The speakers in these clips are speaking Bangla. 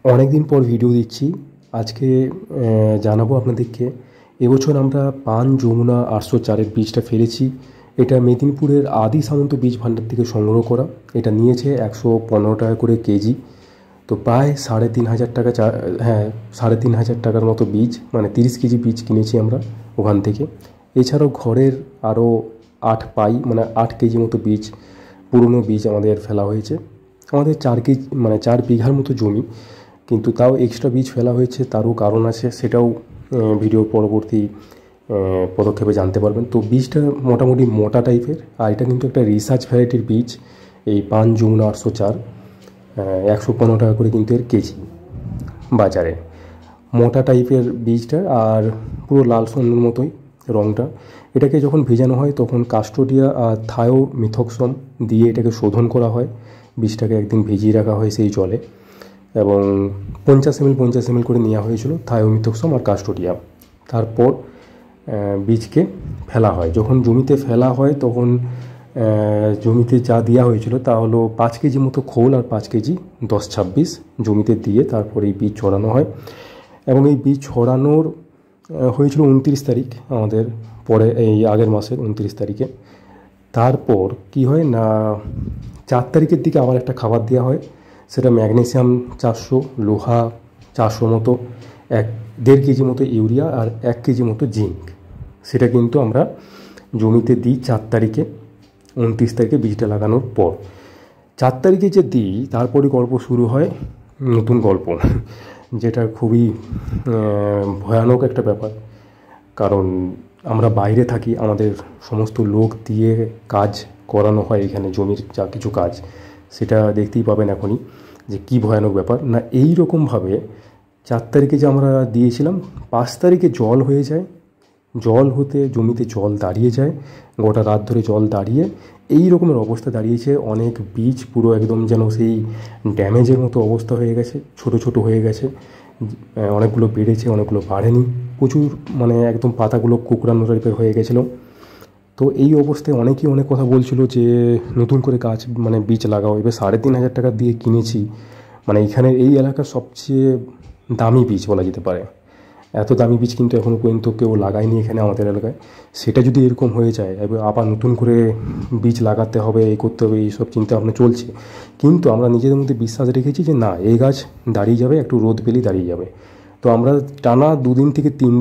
অনেক দিন পর ভিডিও দিচ্ছি। আজকে জানাবো আপনাদেরকে এবছর আমরা পান যমুনা 804-এর বীজটা ফেলেছি। এটা মেদিনীপুরের আদি সামন্ত বীজ ভাণ্ডার থেকে সংগ্রহ করা। এটা নিয়েছে 115 টাকা করে কেজি। তো প্রায় 3,500 টাকা, হ্যাঁ 3,500 টাকার মতো বীজ, মানে 30 কেজি বীজ কিনেছি আমরা ওখান থেকে। এছাড়াও ঘরের আরও 8 পাই, মানে 8 কেজি মতো বীজ, পুরনো বীজ আমাদের ফেলা হয়েছে। আমাদের 4 কেজি, মানে 4 বিঘার মতো জমি, কিন্তু তাও এক্সট্রা বীজ ফেলা হয়েছে, তারও কারণ আছে, সেটাও ভিডিওর পরবর্তী পদক্ষেপে জানতে পারবেন। তো বীজটা মোটামুটি মোটা টাইপের, আর এটা কিন্তু একটা রিসার্চ ভ্যারাইটির বীজ। এই পান যমুনা 804 115 টাকা করে কিন্তু এর কেজি বাজারে। মোটা টাইপের বীজটা, আর পুরো লাল সোনার মতোই রঙটা। এটাকে যখন ভেজানো হয় তখন কাস্টোডিয়া আর থায়োমিথক্সম দিয়ে এটাকে শোধন করা হয়। বীজটাকে একদিন ভিজিয়ে রাখা হয় সেই জলে, এবং 50 ml করে নেওয়া হয়েছিল থায়োমিথক্সম আর কাস্টোডিয়া। তারপর বীজকে ফেলা হয়। যখন জমিতে ফেলা হয় তখন জমিতে যা দেওয়া হয়েছিল তা হলো 5 কেজি মতো খোল আর 5 কেজি 10-26 জমিতে দিয়ে তারপর এই বীজ ছড়ানো হয়। এবং এই বীজ ছড়ানোর হয়েছিল 29 তারিখ, আমাদের পরে এই আগের মাসের 29 তারিখে। তারপর কি হয় না, 4 তারিখের দিকে আবার একটা খাবার দেওয়া হয়। সেটা ম্যাগনেসিয়াম 400, লোহা 400 মতো, 1.5 কেজি মতো ইউরিয়া আর 1 কেজি মতো জিঙ্ক। সেটা কিন্তু আমরা জমিতে দিই 4 তারিখে, 29 তারিখে বীজটা লাগানোর পর। 4 তারিখে যে দিই তারপরই গল্প শুরু হয়, নতুন গল্প, যেটা খুবই ভয়ানক একটা ব্যাপার। কারণ আমরা বাইরে থাকি, আমাদের সমস্ত লোক দিয়ে কাজ করানো হয় এখানে, জমির যা কিছু কাজ, সেটা দেখতেই পাবেন এখনই যে কী ভয়ানক ব্যাপার না। এই রকমভাবে 4 তারিখে যে আমরা দিয়েছিলাম, 5 তারিখে জল হয়ে যায়। জল হতে জমিতে জল দাঁড়িয়ে যায়, গোটা রাত ধরে জল দাঁড়িয়ে এই রকমের অবস্থা দাঁড়িয়েছে। অনেক বীজ পুরো একদম যেন সেই ড্যামেজের মতো অবস্থা হয়ে গেছে, ছোট ছোট হয়ে গেছে। অনেকগুলো বেড়েছে, অনেকগুলো বাড়েনি, প্রচুর, মানে একদম পাতাগুলো কুকড়ানো টাইপের হয়ে গেছিলো। তো এই অবস্থায় অনেকেই অনেক কথা বলছিল যে নতুন করে গাছ, মানে বীজ লাগাও। এবার 3,500 টাকা দিয়ে কিনেছি, মানে এখানে এই এলাকার সবচেয়ে দামি বীজ বলা যেতে পারে। এত দামি বীজ কিন্তু এখনও পর্যন্ত কেউ লাগায়নি এখানে আমাদের এলাকায়। সেটা যদি এরকম হয়ে যায়, এবার আবার নতুন করে বীজ লাগাতে হবে, এই করতে হবে, এইসব চিন্তা ভাবনা চলছে। কিন্তু আমরা নিজেদের মধ্যে বিশ্বাস রেখেছি যে না, এই গাছ দাঁড়িয়ে যাবে, একটু রোদ পেলেই দাঁড়িয়ে যাবে। তো আমরা টানা 2 দিন থেকে 3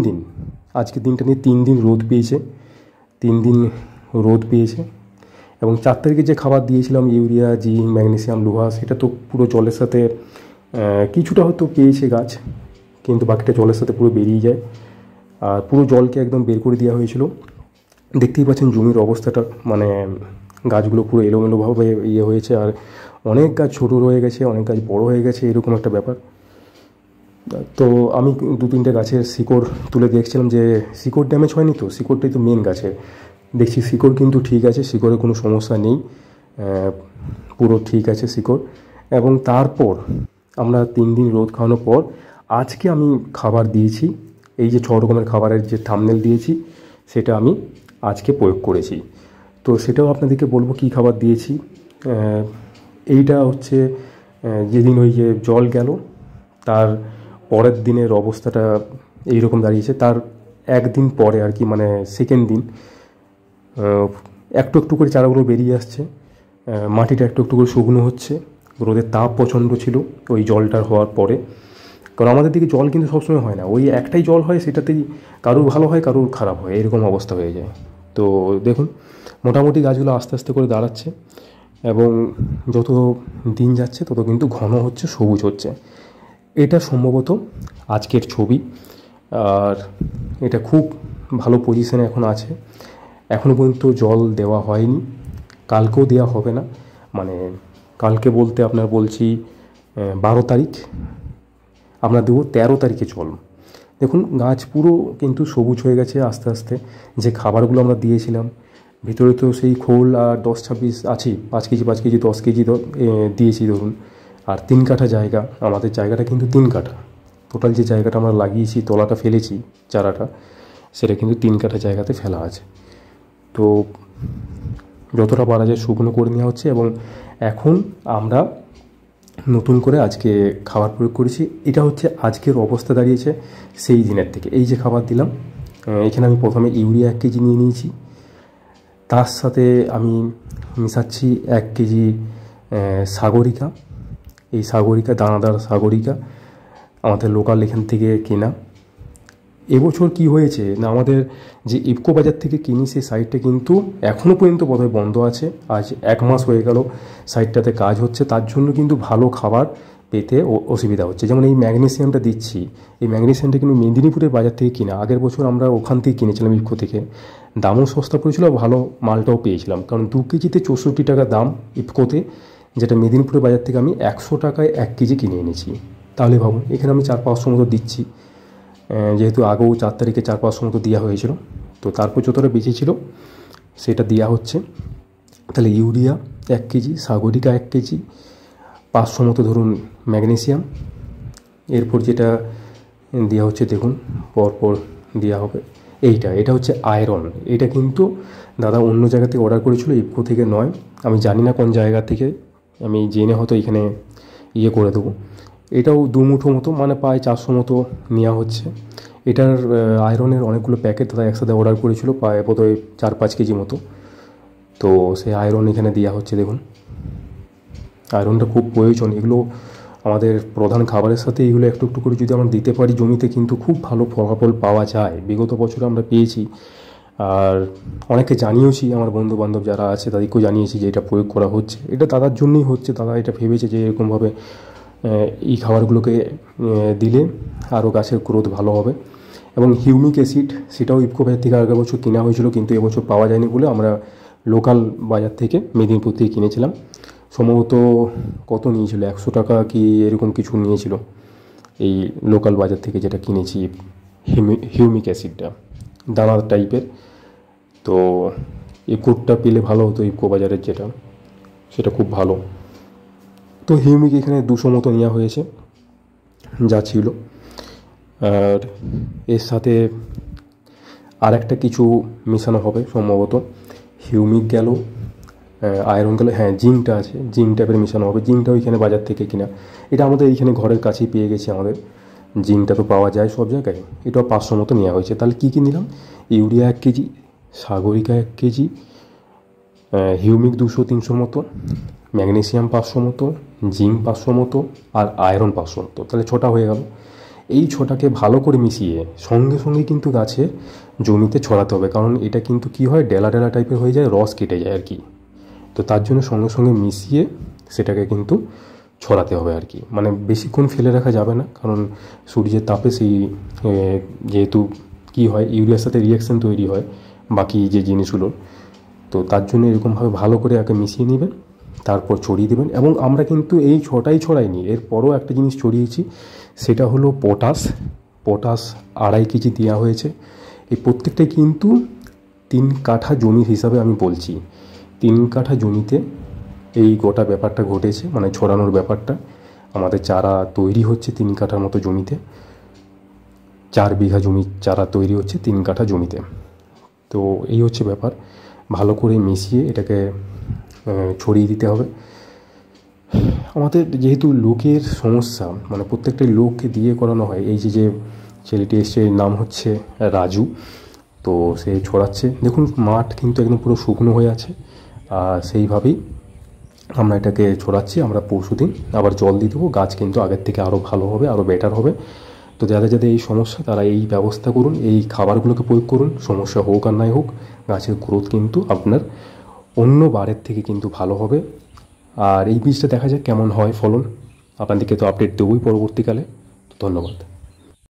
দিন, আজকে দিনটা নিয়ে 3 দিন রোদ পেয়েছে, 3 দিন রোদ পেয়েছে। এবং 4 তারিখে যে খাবার দিয়েছিলাম, ইউরিয়া, জিঙ্ক, ম্যাগনেসিয়াম, লোহা, সেটা তো পুরো জলের সাথে কিছুটা হয়তো পেয়েছে গাছ, কিন্তু বাকিটা জলের সাথে পুরো বেরিয়ে যায়। আর পুরো জলকে একদম বের করে দেওয়া হয়েছিল। দেখতেই পাচ্ছেন জমির অবস্থাটা, মানে গাছগুলো পুরো এলোমেলোভাবে হয়েছে। আর অনেক গাছ ছোটো রয়ে গেছে, অনেক গাছ বড় হয়ে গেছে, এরকম একটা ব্যাপার। তো আমি 2-3টে গাছের শিকড় তুলে দেখছিলাম যে শিকড় ড্যামেজ হয়নি, তো শিকড়টাই তো মেন গাছের। দেখছি শিকড় কিন্তু ঠিক আছে, শিকড়ে কোনো সমস্যা নেই, পুরো ঠিক আছে শিকড়। এবং তারপর আমরা 3 দিন রোদ খাওয়ানোর পর আজকে আমি খাবার দিয়েছি, এই যে 6 রকমের খাবারের যে থাম্বনেল দিয়েছি সেটা আমি আজকে প্রয়োগ করেছি। তো সেটাও আপনাদেরকে বলবো কী খাবার দিয়েছি। এইটা হচ্ছে যেদিন ওই যে জল গেল তার পরের দিনের অবস্থাটা এইরকম দাঁড়িয়েছে। তার একদিন পরে আর কি, মানে সেকেন্ড দিন, একটু একটু করে চারাগুলো বেরিয়ে আসছে, মাটিটা একটু একটু করে শুকনো হচ্ছে। রোদের তাপ প্রচণ্ড ছিল ওই জলটার হওয়ার পরে, কারণ আমাদের দিকে জল কিন্তু সবসময় হয় না, ওই একটাই জল হয়, সেটাতেই কারুর ভালো হয় কারুর খারাপ হয়, এরকম অবস্থা হয়ে যায়। তো দেখুন মোটামুটি গাছগুলো আস্তে আস্তে করে দাঁড়াচ্ছে, এবং যত দিন যাচ্ছে তত কিন্তু ঘন হচ্ছে, সবুজ হচ্ছে। এটা সম্ভবত আজকের ছবি, আর এটা খুব ভালো পজিশনে এখন আছে। এখনও পর্যন্ত জল দেওয়া হয়নি, কালকেও দেওয়া হবে না। মানে কালকে বলতে আপনার বলছি 12 তারিখ, আমরা দেবো 13 তারিখে জল। দেখুন গাছ পুরো কিন্তু সবুজ হয়ে গেছে আস্তে আস্তে। যে খাবারগুলো আমরা দিয়েছিলাম ভিতরে তো সেই খোল আর 10-26 আছেই, 5 কেজি 5 কেজি 10 কেজি দিয়েছি ধরুন। আর 3 কাঠা জায়গা, আমাদের জায়গাটা কিন্তু 3 কাঠা। টোটাল যে জায়গাটা আমরা লাগিয়েছি, তলাটা ফেলেছি চারাটা, সেটা কিন্তু 3 কাঠা জায়গাতে ফেলা আছে। তো যতটা পারা যায় শুকনো করে নেওয়া হচ্ছে। এবং এখন আমরা নতুন করে আজকে খাবার প্রয়োগ করেছি। এটা হচ্ছে আজকের অবস্থা দাঁড়িয়েছে সেই দিনের থেকে। এই যে খাবার দিলাম, এখানে আমি প্রথমে ইউরিয়া 1 কেজি নিয়ে নিয়েছি, তার সাথে আমি মিশাচ্ছি 1 কেজি সাগরিকা। এই সাগরিকা দানাদার সাগরিকা আমাদের লোকাল এখান থেকে কেনা। এবছর কি হয়েছে না, আমাদের যে ইফকো বাজার থেকে কিনি সেই সাইটটা কিন্তু এখনও পর্যন্ত বোধহয় বন্ধ আছে। আজ 1 মাস হয়ে গেল সাইটটাতে কাজ হচ্ছে, তার জন্য কিন্তু ভালো খাবার পেতে অসুবিধা হচ্ছে। যেমন এই ম্যাগনেসিয়ামটা দিচ্ছি, এই ম্যাগনেসিয়ামটা কিন্তু মেদিনীপুরের বাজার থেকে কিনা। আগের বছর আমরা ওখান থেকে কিনেছিলাম ইফকো থেকে, দামও সস্তা পড়েছিল, ভালো মালটাও পেয়েছিলাম। কারণ 2 কেজিতে 64 টাকা দাম ইফকোতে, যেটা মেদিনীপুরের বাজার থেকে আমি 100 টাকায় 1 কেজি কিনে এনেছি। তাহলে ভাবুন, এখানে আমি 400-500 মতো দিচ্ছি, যেহেতু আগেও 4 তারিখে 400-500 মতো দেওয়া হয়েছিল, তো তারপর যতটা বেঁচেছিল সেটা দেওয়া হচ্ছে। তাহলে ইউরিয়া 1 কেজি, সাগরিকা 1 কেজি, 500 মতো ধরুন ম্যাগনেসিয়াম। এরপর যেটা দেওয়া হচ্ছে দেখুন, পরপর দেওয়া হবে এটা হচ্ছে আয়রন। এটা কিন্তু দাদা অন্য জায়গা থেকে অর্ডার করেছিল, ইফকো থেকে নয়। আমি জানি না কোন জায়গা থেকে, আমি জেনে হয়তো এখানে করে দেবো। এটাও 2 মুঠো মতো, মানে প্রায় 400 মতো নেওয়া হচ্ছে। এটার আয়রনের অনেকগুলো প্যাকেট দাদা একসাথে অর্ডার করেছিল, প্রায় বোধহয় 4-5 কেজি মতো। তো সেই আয়রন এখানে দেওয়া হচ্ছে দেখুন। আয়রনটা খুব প্রয়োজন, এগুলো আমাদের প্রধান খাবারের সাথে এগুলো একটু একটু করে যদি আমরা দিতে পারি জমিতে, কিন্তু খুব ভালো ফলাফল পাওয়া যায়। বিগত বছরে আমরা পেয়েছি, আর অনেকে জানিয়েছি, আমার বন্ধুবান্ধব যারা আছে তাদেরকেও জানিয়েছি যে এটা প্রয়োগ করা হচ্ছে। এটা দাদার জন্যই হচ্ছে, দাদা এটা ভেবেছে যে এরকমভাবে এই খাবারগুলোকে দিলে আরও গাছের গ্রোথ ভালো হবে। এবং হিউমিক অ্যাসিড, সেটাও ইফকো বাজার থেকে আগের বছর কেনা হয়েছিল, কিন্তু এবছর পাওয়া যায়নি বলে আমরা লোকাল বাজার থেকে মেদিনীপুর থেকে কিনেছিলাম। সম্ভবত কত নিয়েছিল, 100 টাকা কি এরকম কিছু নিয়েছিল এই লোকাল বাজার থেকে যেটা কিনেছি হিউমিক অ্যাসিডটা, দানা টাইপের। তো এই কোডটা পেলে ভালো হতো, ইফকো বাজারের যেটা, সেটা খুব ভালো। তো হিউমিক এখানে 200 মতো নেওয়া হয়েছে যা ছিল। আর এর সাথে আর একটা কিছু মেশানো হবে সম্ভবত, হিউমিক গেল, আয়রন গেল, হ্যাঁ জিঙ্কটা আছে, জিঙ্ক টাইপের মেশানো হবে। জিঙ্কটাও এখানে বাজার থেকে কিনা, এটা আমাদের এইখানে ঘরের কাছেই পেয়ে গেছি আমাদের। জিঙ্কটা তো পাওয়া যায় সব জায়গায়। এটাও 500 মতো নেওয়া হয়েছে। তাহলে কী কী নিলাম, urea 1 KG, Sagarika 1 KG, humic 200-300 মতো, ম্যাগনেসিয়াম 500 মতো, জিঙ্ক 500 মতো, আর আয়রন 500 মতো। তাহলে 6টা হয়ে গেল। এই 6টাকে ভালো করে মিশিয়ে সঙ্গে সঙ্গে কিন্তু গাছের জমিতে ছড়াতে হবে, কারণ এটা কিন্তু কি হয়, ডেলা ডেলা টাইপের হয়ে যায়, রস কেটে যায় আর কি। তো তার জন্য সঙ্গে সঙ্গে মিশিয়ে সেটাকে কিন্তু ছড়াতে হবে আর কি। মানে বেশিক্ষণ ফেলে রাখা যাবে না, কারণ সূর্যের তাপে সেই যেহেতু কি হয়, ইউরিয়ার সাথে রিয়াকশান তৈরি হয় বাকি যে জিনিসগুলো, তো তার জন্য এরকমভাবে ভালো করে একে মিশিয়ে নেবেন, তারপর ছড়িয়ে দেবেন। এবং আমরা কিন্তু এই 6টাই ছড়াইনি, এরপরও একটা জিনিস ছড়িয়েছি, সেটা হলো পটাশ। 2.5 কেজি দেওয়া হয়েছে। এই প্রত্যেকটাই কিন্তু 3 কাঠা জমি হিসাবে আমি বলছি, 3 কাঠা জমিতে এই গোটা ব্যাপারটা ঘটেছে, মানে ছড়ানোর ব্যাপারটা। আমাদের চারা তৈরি হচ্ছে 3 কাঠার মতো জমিতে, 4 বিঘা জমি চারা তৈরি হচ্ছে 3 কাঠা জমিতে। তো এই হচ্ছে ব্যাপার, ভালো করে মিশিয়ে এটাকে ছড়িয়ে দিতে হবে। আমাদের যেহেতু লোকের সমস্যা, মানে প্রত্যেকটা লোককে দিয়ে করানো হয়। এই যে ছেলেটি এসছে, নাম হচ্ছে রাজু, তো সে ছড়াচ্ছে। দেখুন মাঠ কিন্তু একদম পুরো শুকনো হয়ে আছে, আর সেইভাবেই আমরা এটাকে ছড়াচ্ছি। আমরা পরশুদিন আবার জল দিয়ে দেবো, গাছ কিন্তু আগের থেকে আরও ভালো হবে, আরও বেটার হবে। তো যাদের যাদের এই সমস্যা তারা এই ব্যবস্থা করুন, এই খাবারগুলোকে প্রয়োগ করুন। সমস্যা হোক আর নাই হোক, গাছের গ্রোথ কিন্তু আপনার অন্য বারের থেকে কিন্তু ভালো হবে। আর এই বীজটা দেখা যাক কেমন হয় ফলন, আপনাদেরকে তো আপডেট দেবই পরবর্তীকালে। ধন্যবাদ।